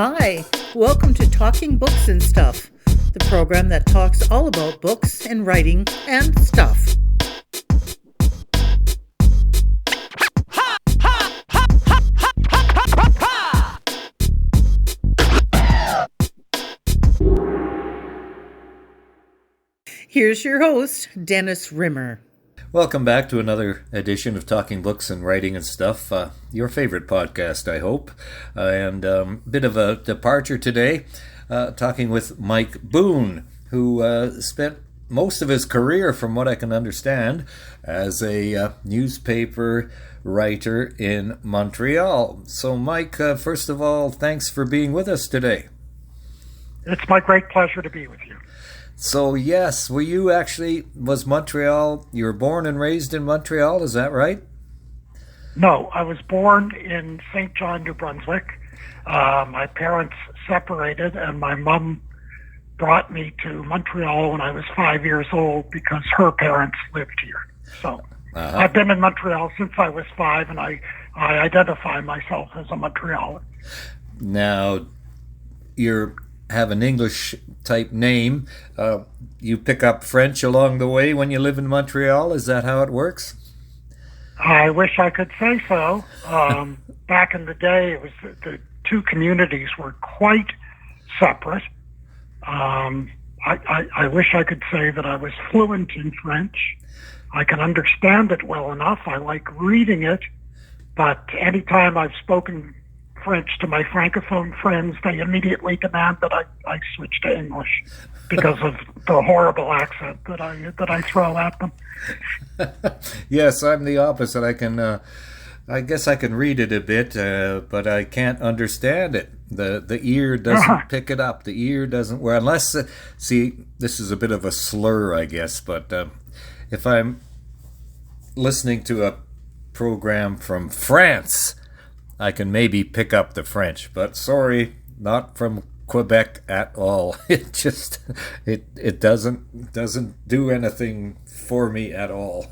Hi, welcome to Talking Books and Stuff, the program that talks all about books and writing and stuff. Here's your host, Dennis Rimmer. Welcome back to another edition of Talking Books and Writing and Stuff, your favorite podcast, I hope. And a bit of a departure today, talking with Mike Boone, who spent most of his career, from what I can understand, as a newspaper writer in Montreal. So, Mike, first of all, thanks for being with us today. It's my great pleasure to be with you. So, yes, was Montreal, you were born and raised in Montreal, is that right? No, I was born in St. John, New Brunswick. My parents separated, and my mom brought me to Montreal when I was 5 years old because her parents lived here. So I've been in Montreal since I was 5, and I identify myself as a Montrealan. Now, you have an English type name. You pick up French along the way when you live in Montreal. Is that how it works? I wish I could say so. Back in the day, it was the two communities were quite separate. I wish I could say that I was fluent in French. I can understand it well enough. I like reading it, but anytime I've spoken French to my Francophone friends, they immediately demand that I switch to English because of the horrible accent that I throw at them. Yes, I'm the opposite. I guess I can read it a bit, but I can't understand it. The ear doesn't pick it up. The ear doesn't. Well, unless see, this is a bit of a slur, I guess. But if I'm listening to a program from France, I can maybe pick up the French, but sorry, not from Quebec at all. It just it doesn't do anything for me at all.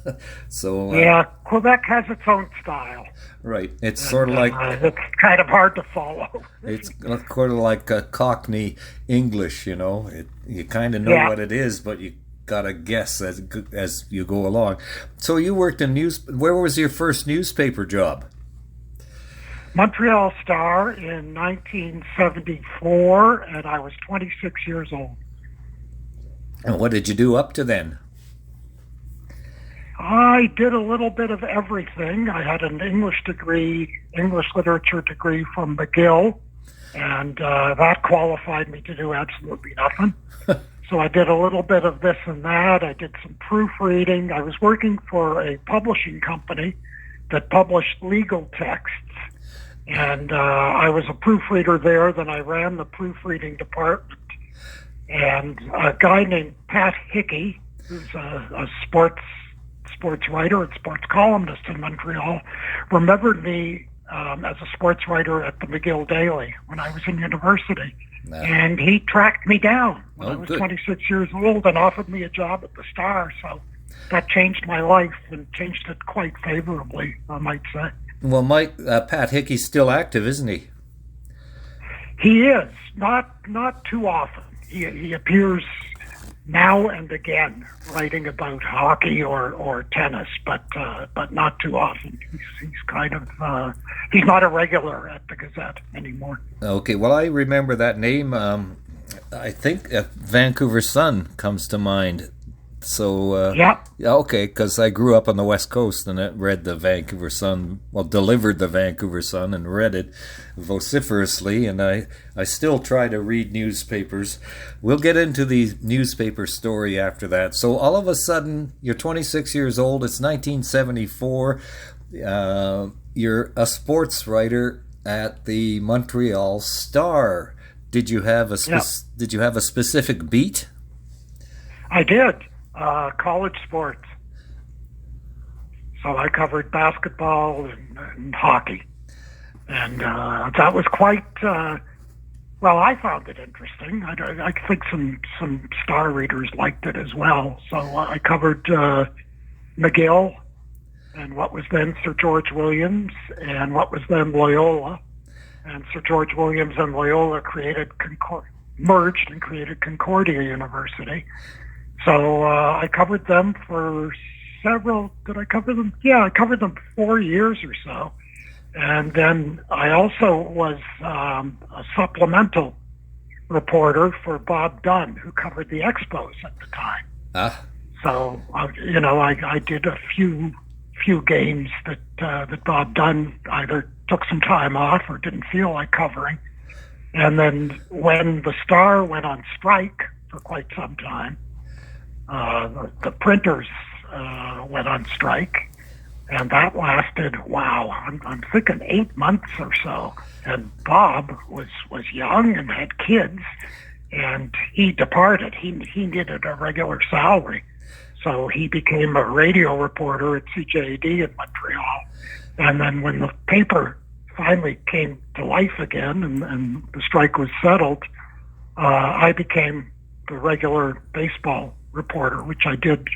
So yeah, Quebec has its own style. Right, it's sort of like it's kind of hard to follow. It's sort of like Cockney English, you know. You kind of know what it is, but you gotta guess as you go along. So you worked in Where was your first newspaper job? Montreal Star in 1974, and I was 26 years old. And what did you do up to then? I did a little bit of everything. I had an English literature degree from McGill, and that qualified me to do absolutely nothing. So I did a little bit of this and that. I did some proofreading. I was working for a publishing company that published legal texts. And I was a proofreader there. Then I ran the proofreading department. And a guy named Pat Hickey, who's a sports writer and sports columnist in Montreal, remembered me as a sports writer at the McGill Daily when I was in university. No. And he tracked me down when I was 26 years old and offered me a job at the Star. So that changed my life and changed it quite favorably, I might say. Well, Mike, Pat Hickey's still active, isn't he? He is. Not too often. He appears now and again writing about hockey or tennis, but not too often. He's kind of he's not a regular at the Gazette anymore. Okay, well, I remember that name. I think Vancouver Sun comes to mind. So, okay, because I grew up on the West Coast and I read the Vancouver Sun, delivered the Vancouver Sun and read it vociferously, and I still try to read newspapers. We'll get into the newspaper story after that. So all of a sudden, you're 26 years old, it's 1974, you're a sports writer at the Montreal Star. Did you have a specific beat? I did. College sports. So I covered basketball and hockey. And that was quite, I found it interesting. I think some Star readers liked it as well. So I covered McGill and what was then Sir George Williams and what was then Loyola. and Sir George Williams and Loyola merged and created Concordia University. So I covered them for did I cover them? Yeah, I covered them 4 years or so. And then I also was a supplemental reporter for Bob Dunn, who covered the Expos at the time. So, I did a few games that Bob Dunn either took some time off or didn't feel like covering. And then when the Star went on strike for quite some time, the printers went on strike, and that lasted, I'm thinking 8 months or so. And Bob was young and had kids, and he departed. He needed a regular salary. So he became a radio reporter at CJAD in Montreal. And then when the paper finally came to life again and the strike was settled, I became the regular baseball reporter, which I did.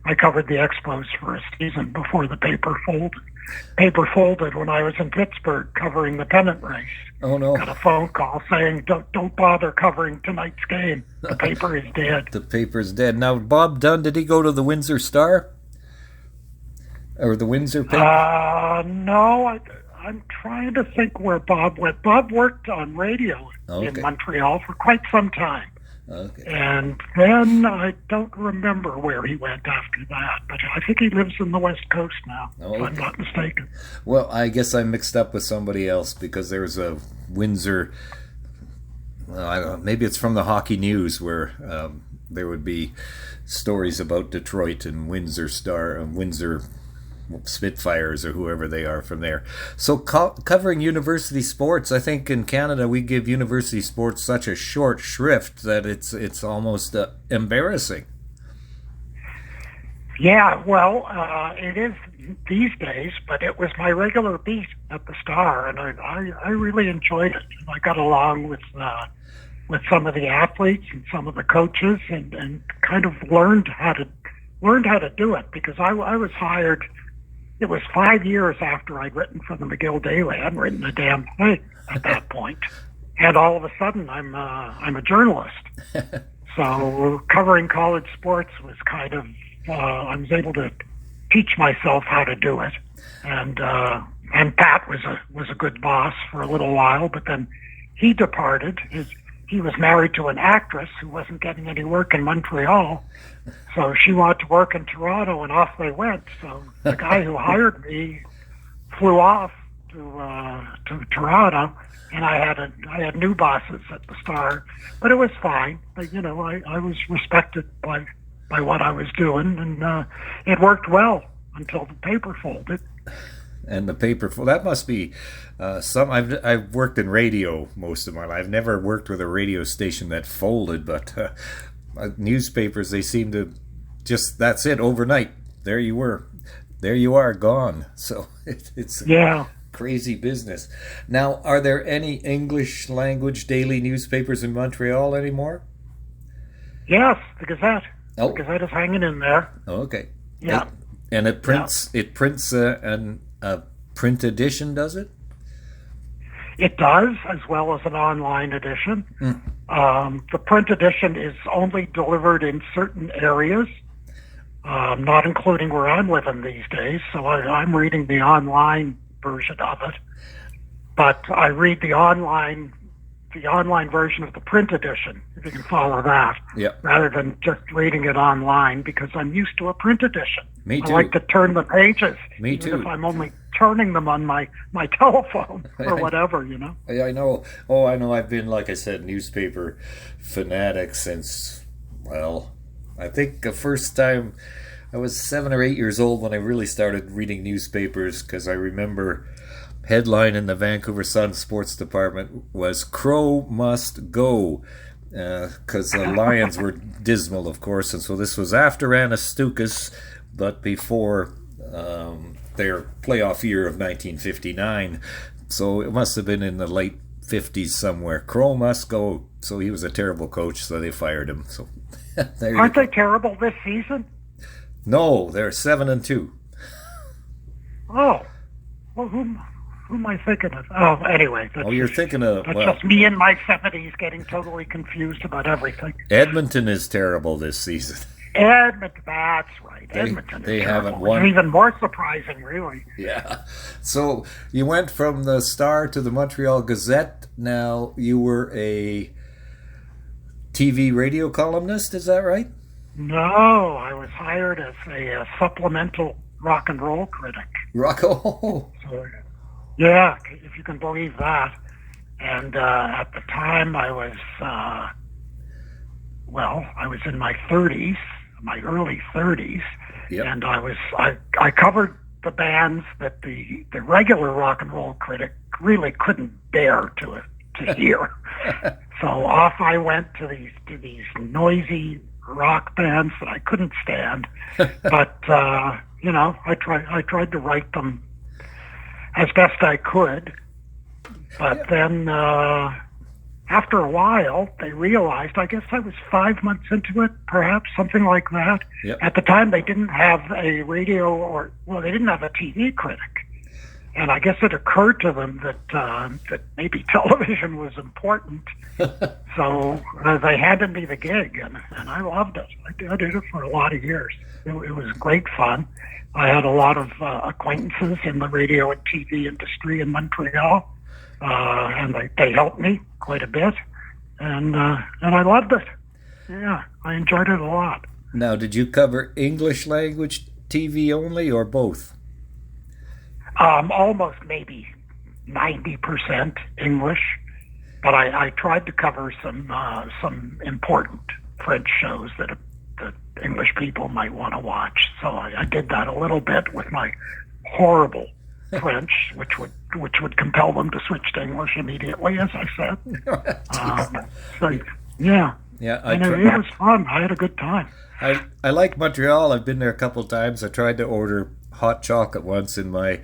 I covered the Expos for a season before the paper folded. Paper folded when I was in Pittsburgh covering the pennant race. Oh no! Got a phone call saying, "Don't bother covering tonight's game. The paper is dead." The paper's dead. Now, Bob Dunn, did he go to the Windsor Star or the Windsor paper? No. I'm trying to think where Bob went. Bob worked on radio in Montreal for quite some time. Okay. And then I don't remember where he went after that, but I think he lives in the West Coast now, if I'm not mistaken. Well, I guess I mixed up with somebody else because there's a Windsor, I don't know, maybe it's from the Hockey News where there would be stories about Detroit and Windsor Star and Windsor Spitfires or whoever they are from there. So covering university sports, I think in Canada we give university sports such a short shrift that it's almost embarrassing. Yeah, well, it is these days, but it was my regular beat at the Star, and I really enjoyed it. I got along with some of the athletes and some of the coaches, and kind of learned how to do it, because I was hired. It was 5 years after I'd written for the McGill Daily. I hadn't written a damn thing at that point. And all of a sudden, I'm a journalist. So covering college sports was kind of, I was able to teach myself how to do it. And Pat was a good boss for a little while, but then he departed. He was married to an actress who wasn't getting any work in Montreal. So she wanted to work in Toronto, and off they went. So the guy who hired me flew off to Toronto, and I had new bosses at the Star, but it was fine. But, I was respected by what I was doing, and it worked well until the paper folded. And the paper, that must be I've worked in radio most of my life. I've never worked with a radio station that folded, but newspapers, they seem to just, that's it, overnight. There you are, gone. So it's crazy business. Now, are there any English language daily newspapers in Montreal anymore? Yes, the Gazette. The Gazette is hanging in there. Okay. Yeah. And it prints a print edition, does it? It does, as well as an online edition. The print edition is only delivered in certain areas, not including where I'm living these days. So I'm reading the online version of it. But I read the online version of the print edition, if you can follow that, rather than just reading it online, because I'm used to a print edition. Me too. I like to turn the pages, Me even too. if I'm only turning them on my telephone or whatever, I know. Oh, I know. I've been, like I said, newspaper fanatic since, well, I think the first time I was 7 or 8 years old when I really started reading newspapers, because I remember headline in the Vancouver Sun sports department was "Crow must go," because the Lions were dismal, of course, and so this was after Anastukas, but before their playoff year of 1959. So it must have been in the late 50s somewhere. Crow must go. So he was a terrible coach, so they fired him. So aren't they terrible this season? No, they're 7-2. Oh, well, Who am I thinking of? Oh, anyway. You're thinking of... That's just me in my 70s getting totally confused about everything. Edmonton is terrible this season. Edmonton, that's right. Edmonton they is haven't terrible. won. It's even more surprising, really. Yeah. So you went from the Star to the Montreal Gazette. Now you were a TV radio columnist, is that right? No, I was hired as a supplemental rock and roll critic. So, yeah, if you can believe that. And at the time I was, I was in my 30s, my early 30s, yep. and I covered the bands that the regular rock and roll critic really couldn't bear to hear. So off I went to these noisy rock bands that I couldn't stand. But I tried to write them as best I could. But then after a while, they realized, I guess I was 5 months into it, perhaps, something like that. Yep. At the time, they didn't have a radio they didn't have a TV critic. And I guess it occurred to them that maybe television was important. So they handed me the gig, and I loved it. I did it for a lot of years. It was great fun. I had a lot of acquaintances in the radio and TV industry in Montreal. And they helped me quite a bit, and I loved it. Yeah, I enjoyed it a lot. Now, did you cover English language TV only, or both? Almost maybe 90% English, but I tried to cover some important French shows that English people might want to watch. So I did that a little bit with my horrible French, which would compel them to switch to English immediately, as I said. Yeah, it was fun. I had a good time. I like Montreal. I've been there a couple of times. I tried to order hot chocolate once in my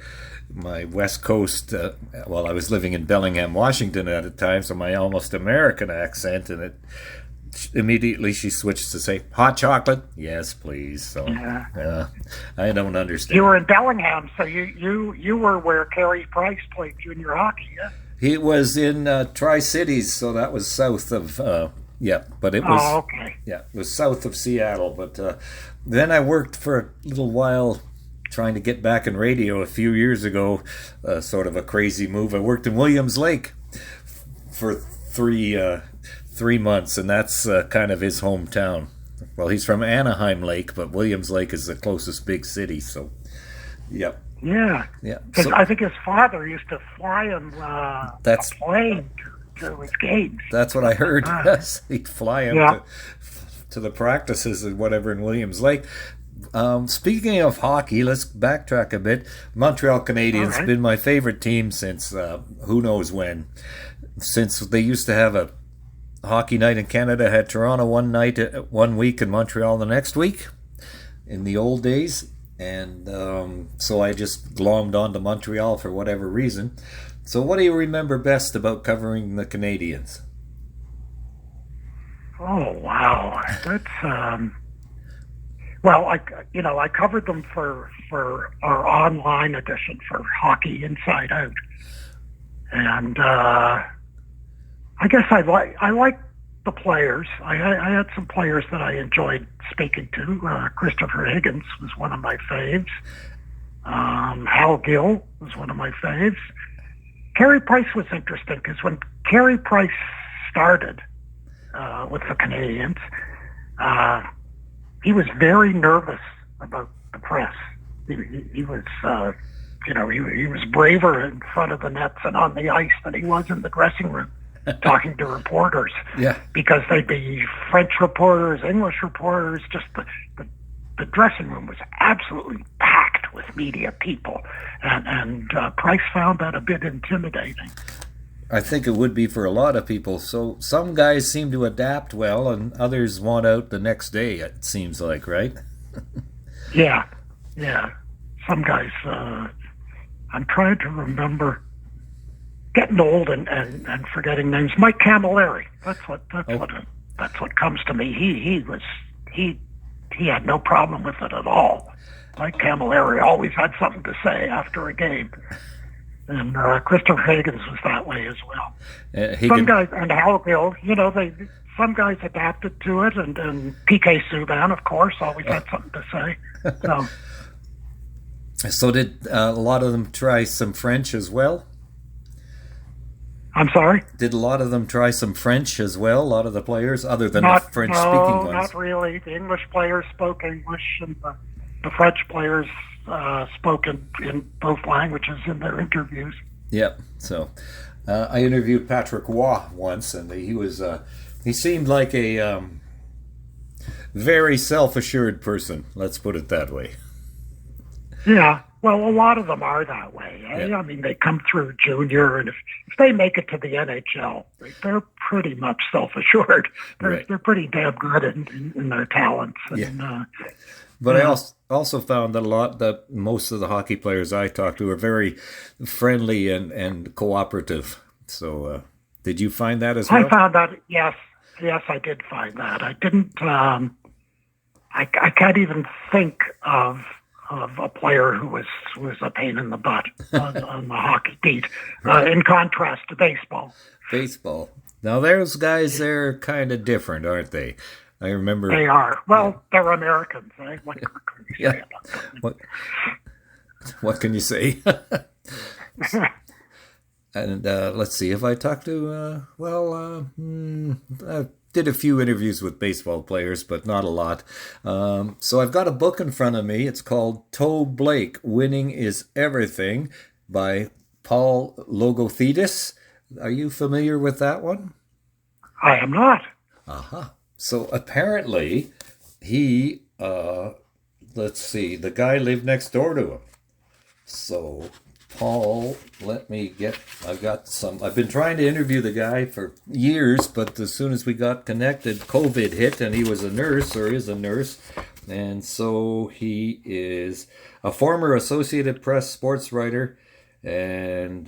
West Coast. I was living in Bellingham, Washington at the time, so my almost American accent, and immediately she switched to say, hot chocolate? Yes, please. So I don't understand. You were in Bellingham, so you were where Carey Price played junior hockey, yeah? He was in Tri-Cities, so that was south of, but it was, okay. Yeah, it was south of Seattle. But then I worked for a little while trying to get back in radio a few years ago, sort of a crazy move. I worked in Williams Lake for 3 months, and that's kind of his hometown. Well, he's from Anaheim Lake, but Williams Lake is the closest big city, so, yep. Yeah. Because I think his father used to fly him a plane to his games. That's what I heard, yes. He'd fly him to the practices and whatever in Williams Lake. Speaking of hockey, let's backtrack a bit. Montreal Canadiens have been my favorite team since who knows when. Since they used to have a hockey night in Canada, had Toronto one week and Montreal the next week in the old days, and so I just glommed onto Montreal for whatever reason. So what do you remember best about covering the Canadiens? Oh wow, that's I covered them for our online edition for Hockey Inside Out, and I guess I like the players. I had some players that I enjoyed speaking to. Christopher Higgins was one of my faves. Hal Gill was one of my faves. Carey Price was interesting because when Carey Price started with the Canadiens, he was very nervous about the press. He was, he was braver in front of the nets and on the ice than he was in the dressing room, talking to reporters. Yeah. Because they'd be French reporters, English reporters. Just the dressing room was absolutely packed with media people, and Price found that a bit intimidating. I think it would be for a lot of people. So some guys seem to adapt well, and others want out the next day, it seems like, right? Yeah. Some guys, I'm trying to remember, getting old and forgetting names. Mike Camilleri, that's what comes to me. He had no problem with it at all. Mike Camilleri always had something to say after a game. And Christopher Higgins was that way as well. Higgins. Some guys, and Hal Gill, some guys adapted to it, and PK Subban, of course, always had something to say. So did a lot of them try some French as well? I'm sorry? Did a lot of them try some French as well, a lot of the players, other than the French-speaking ones? Not really. The English players spoke English, and the French players spoke in both languages in their interviews. Yep. So I interviewed Patrick Waugh once, and he seemed like a very self-assured person, let's put it that way. Yeah. Well, a lot of them are that way. Yeah. I mean, they come through junior, and if they make it to the NHL, they're pretty much self-assured. They're pretty damn good in their talents. Yeah. But I also found that most of the hockey players I talked to are very friendly and cooperative. So did you find that as well? I found that, yes, I did find that. I didn't, I can't even think of a player who was a pain in the butt on the hockey beat, in contrast to baseball. Baseball. Now, those guys, they're kind of different, aren't they? I remember... They are. Well, they're Americans, eh? What can you say about that? What can you say? And let's see, if I talked to... I did a few interviews with baseball players, but not a lot. So I've got a book in front of me. It's called Toe Blake, Winning is Everything, by Paul Logothetis. Are you familiar with that one? I am not. Uh-huh. So apparently he, let's see, the guy lived next door to him. So Paul, I've been trying to interview the guy for years, but as soon as we got connected, COVID hit, and he was a nurse, or is a nurse. And so he is a former Associated Press sports writer, and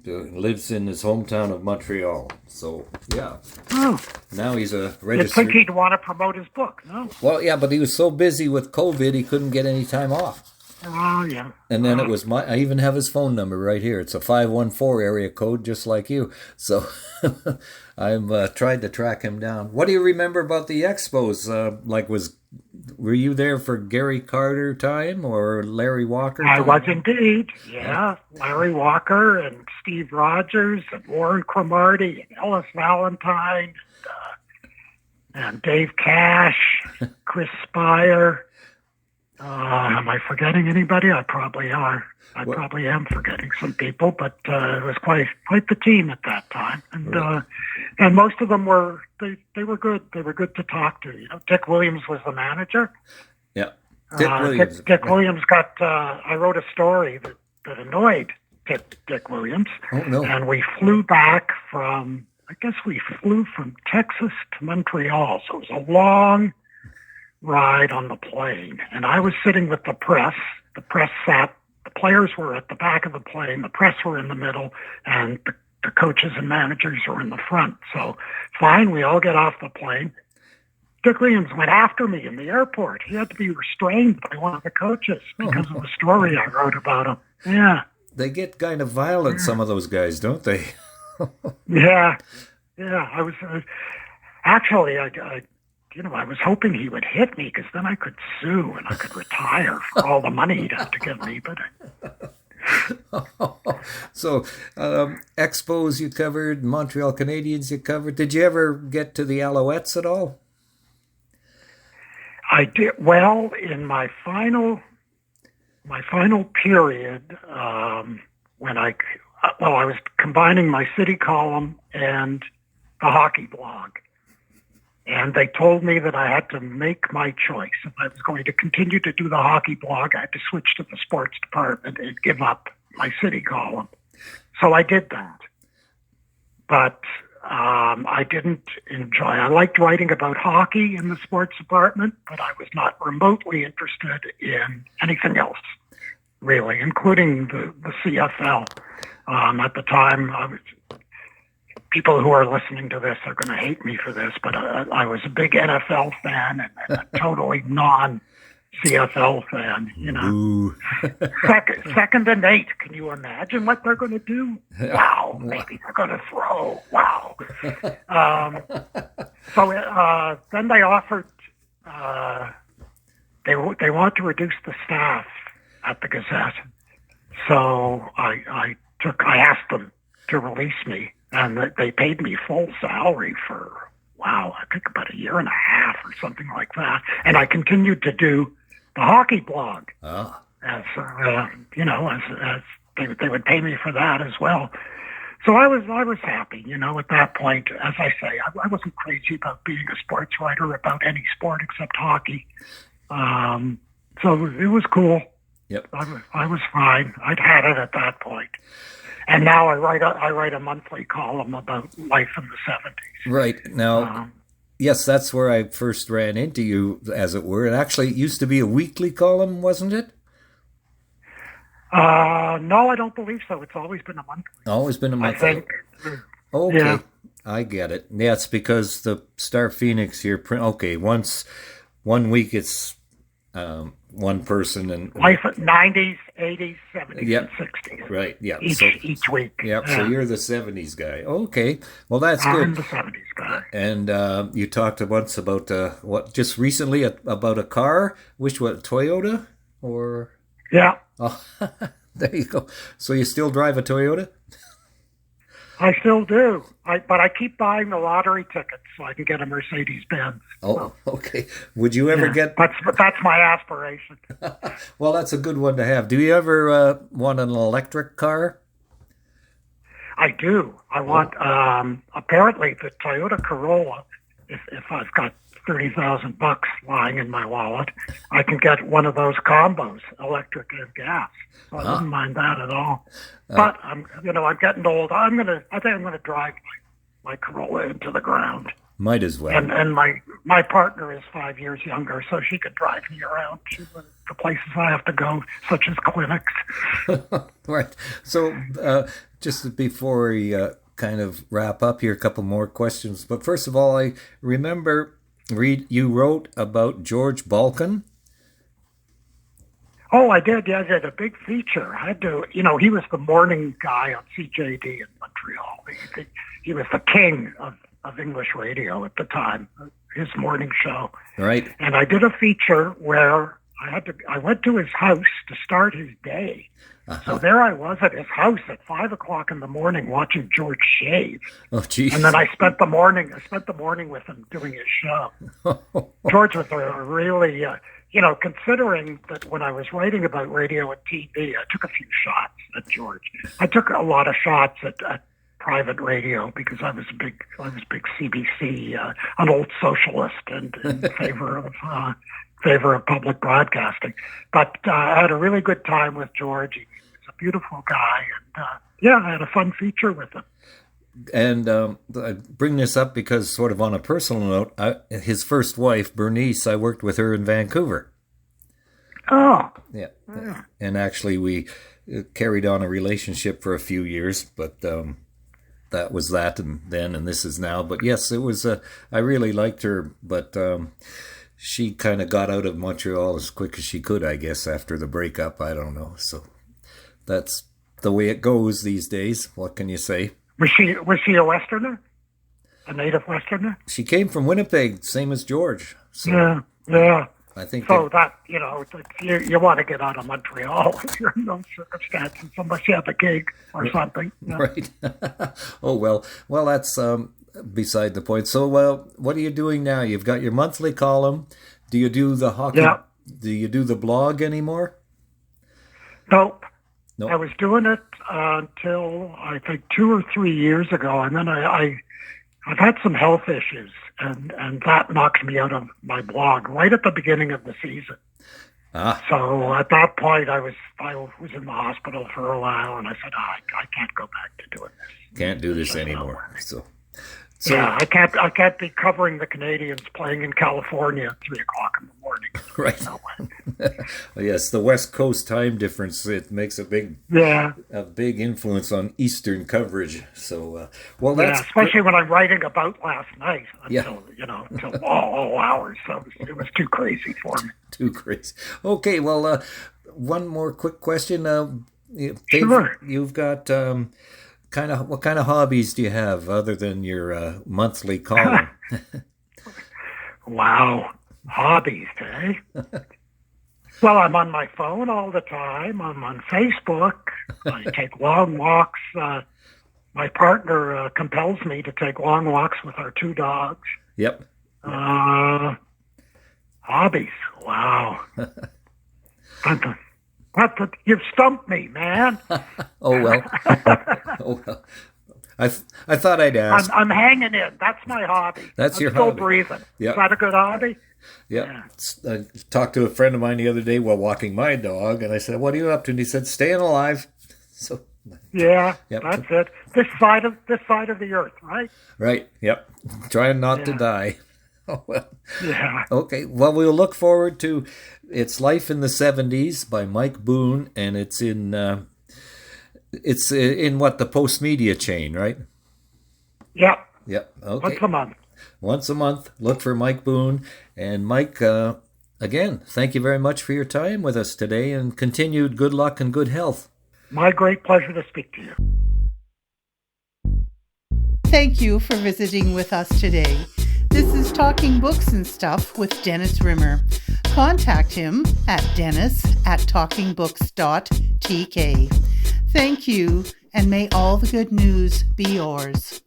lives in his hometown of Montreal. So, yeah. Oh. Now he's a registered... You'd think he'd want to promote his book, no? Well, yeah, but he was so busy with COVID, he couldn't get any time off. Oh, yeah. And then it was I even have his phone number right here. It's a 514 area code, just like you. So I've tried to track him down. What do you remember about the Expos? Were you there for Gary Carter time or Larry Walker time? I was indeed, yeah. Larry Walker and Steve Rogers and Warren Cromartie and Ellis Valentine and Dave Cash, Chris Spire. Am I forgetting anybody? I probably are. Probably am forgetting some people, but it was quite the team at that time, and most of them were they were good. They were good to talk to. Dick Williams was the manager. Yeah, Dick Williams. Dick Williams got. I wrote a story that annoyed Dick Williams. Oh no! And we flew back from. I guess we flew from Texas to Montreal, so it was a long ride on the plane, and I was sitting with the press. The players were at the back of the plane, the press were in the middle, and the coaches and managers were in the front. So fine, we all get off the plane. Dick Williams went after me in the airport. He had to be restrained by one of the coaches because of the story I wrote about him. Yeah. They get kind of violent, some of those guys, don't they? Yeah. I was actually, I was hoping he would hit me because then I could sue and I could retire for all the money he'd have to give me. But So, Expos you covered, Montreal Canadiens you covered. Did you ever get to the Alouettes at all? I did. Well, in my final period, when I was combining my city column and the hockey blog. And they told me that I had to make my choice. If I was going to continue to do the hockey blog, I had to switch to the sports department and give up my city column. So I did that. But I didn't enjoy. I liked writing about hockey in the sports department, but I was not remotely interested in anything else, really, including the CFL. At the time, people who are listening to this are going to hate me for this, but I was a big NFL fan and a totally CFL fan, you know. Ooh. second and 8. Can you imagine what they're going to do? Wow. Maybe they're going to throw. Wow. So then they offered, they want to reduce the staff at the Gazette. So I asked them to release me, and they paid me full salary for, I think about a year and a half or something like that. And I continued to do the hockey blog, as they would pay me for that as well. So I was happy, at that point. As I say, I wasn't crazy about being a sports writer about any sport except hockey. So it was cool. Yep. I was fine. I'd had it at that point. And now I write a monthly column about life in the 70s. Right. Now, yes, that's where I first ran into you, as it were. It actually used to be a weekly column, wasn't it? No, I don't believe so. It's always been a monthly. Always been a monthly. I think. Okay. Yeah. I get it. Yeah, it's because the Star Phoenix here print. Okay, once 1 week it's one person and life 90s, 80s, 70s, yep. and 60s. Right. Yeah. Each week. Yep. Yeah. So you're the 70s guy. Okay. Well, that's I'm good. the 70s guy. And you talked once about just recently about a car. Which one? Toyota or? Yeah. Oh, there you go. So you still drive a Toyota? I still do. But I keep buying the lottery tickets so I can get a Mercedes-Benz. Oh, okay. Would you ever get... That's my aspiration. Well, that's a good one to have. Do you ever want an electric car? I do. I want, apparently, the Toyota Corolla, if I've got $30,000 lying in my wallet, I can get one of those combos, electric and gas. So I wouldn't mind that at all. But I'm getting old. I think I'm gonna drive my Corolla into the ground. Might as well. And my partner is 5 years younger, so she could drive me around to the places I have to go, such as clinics. Right. So just before we kind of wrap up here, a couple more questions. But first of all, I remember you wrote about George Balkan. Oh, I did. Yeah, I did a big feature. I had to, he was the morning guy on CJD in Montreal. He was the king of English radio at the time, his morning show. Right. And I did a feature where I went to his house to start his day. Uh-huh. So there I was at his house at 5 o'clock in the morning watching George shave. Oh, geez. And then I spent the morning with him doing his show. George was a really, considering that when I was writing about radio and TV, I took a few shots at George. I took a lot of shots at private radio because I was big CBC, an old socialist, and in favor of public broadcasting. But I had a really good time with George. He was a beautiful guy, and I had a fun feature with him. And I bring this up because, sort of on a personal note, his first wife, Bernice, I worked with her in Vancouver. Oh. Yeah. And actually, we carried on a relationship for a few years, but that was that and then, and this is now. But yes, it was, I really liked her, but she kind of got out of Montreal as quick as she could, I guess, after the breakup. I don't know. So that's the way it goes these days. What can you say? Was she a Westerner? A native Westerner? She came from Winnipeg, same as George. So yeah. I think so. You want to get out of Montreal if you're in those circumstances, unless you have a gig or something. Yeah. Right. Oh, well, that's beside the point. So, what are you doing now? You've got your monthly column. Do you do the hockey? Yeah. Do you do the blog anymore? Nope. I was doing it until I think 2 or 3 years ago, and then I've had some health issues, and that knocked me out of my blog right at the beginning of the season. So at that point, I was in the hospital for a while, and I said, I can't go back to doing this. Can't do this anymore. So yeah, I can't be covering the Canadians playing in California at 3 o'clock in the morning. Right. Yes, the West Coast time difference, it makes a big influence on Eastern coverage. So, well, that's especially when I'm writing about last night until all hours. So it was too crazy for me. Too crazy. Okay, well, one more quick question. Sure. You've got what kind of hobbies do you have other than your monthly column? Wow. Hobbies, eh? Well, I'm on my phone all the time. I'm on Facebook. I take long walks. My partner compels me to take long walks with our 2 dogs. Yep. Hobbies. Wow. You've stumped me, man. Oh, well. I thought I'd ask. I'm hanging in. That's my hobby. That's your still hobby. Breathing. Yep. Is that a good hobby? Yeah. I talked to a friend of mine the other day while walking my dog, and I said, "What are you up to?" And he said, "Staying alive." So. Yeah, that's it. This side of the earth, right? Right. Yep. Trying not to die. Oh, well. Yeah. Okay. Well, we'll look forward to It's Life in the 70s by Mike Boone, and it's in what, the Post Media chain, right? Yep. Yep. Okay. Once a month. Once a month. Look for Mike Boone. And Mike, again, thank you very much for your time with us today, and continued good luck and good health. My great pleasure to speak to you. Thank you for visiting with us today. This is Talking Books and Stuff with Dennis Rimmer. Contact him at dennis@talkingbooks.tk. Thank you, and may all the good news be yours.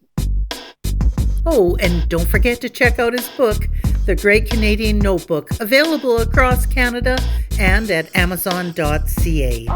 Oh, and don't forget to check out his book, The Great Canadian Notebook, available across Canada and at amazon.ca.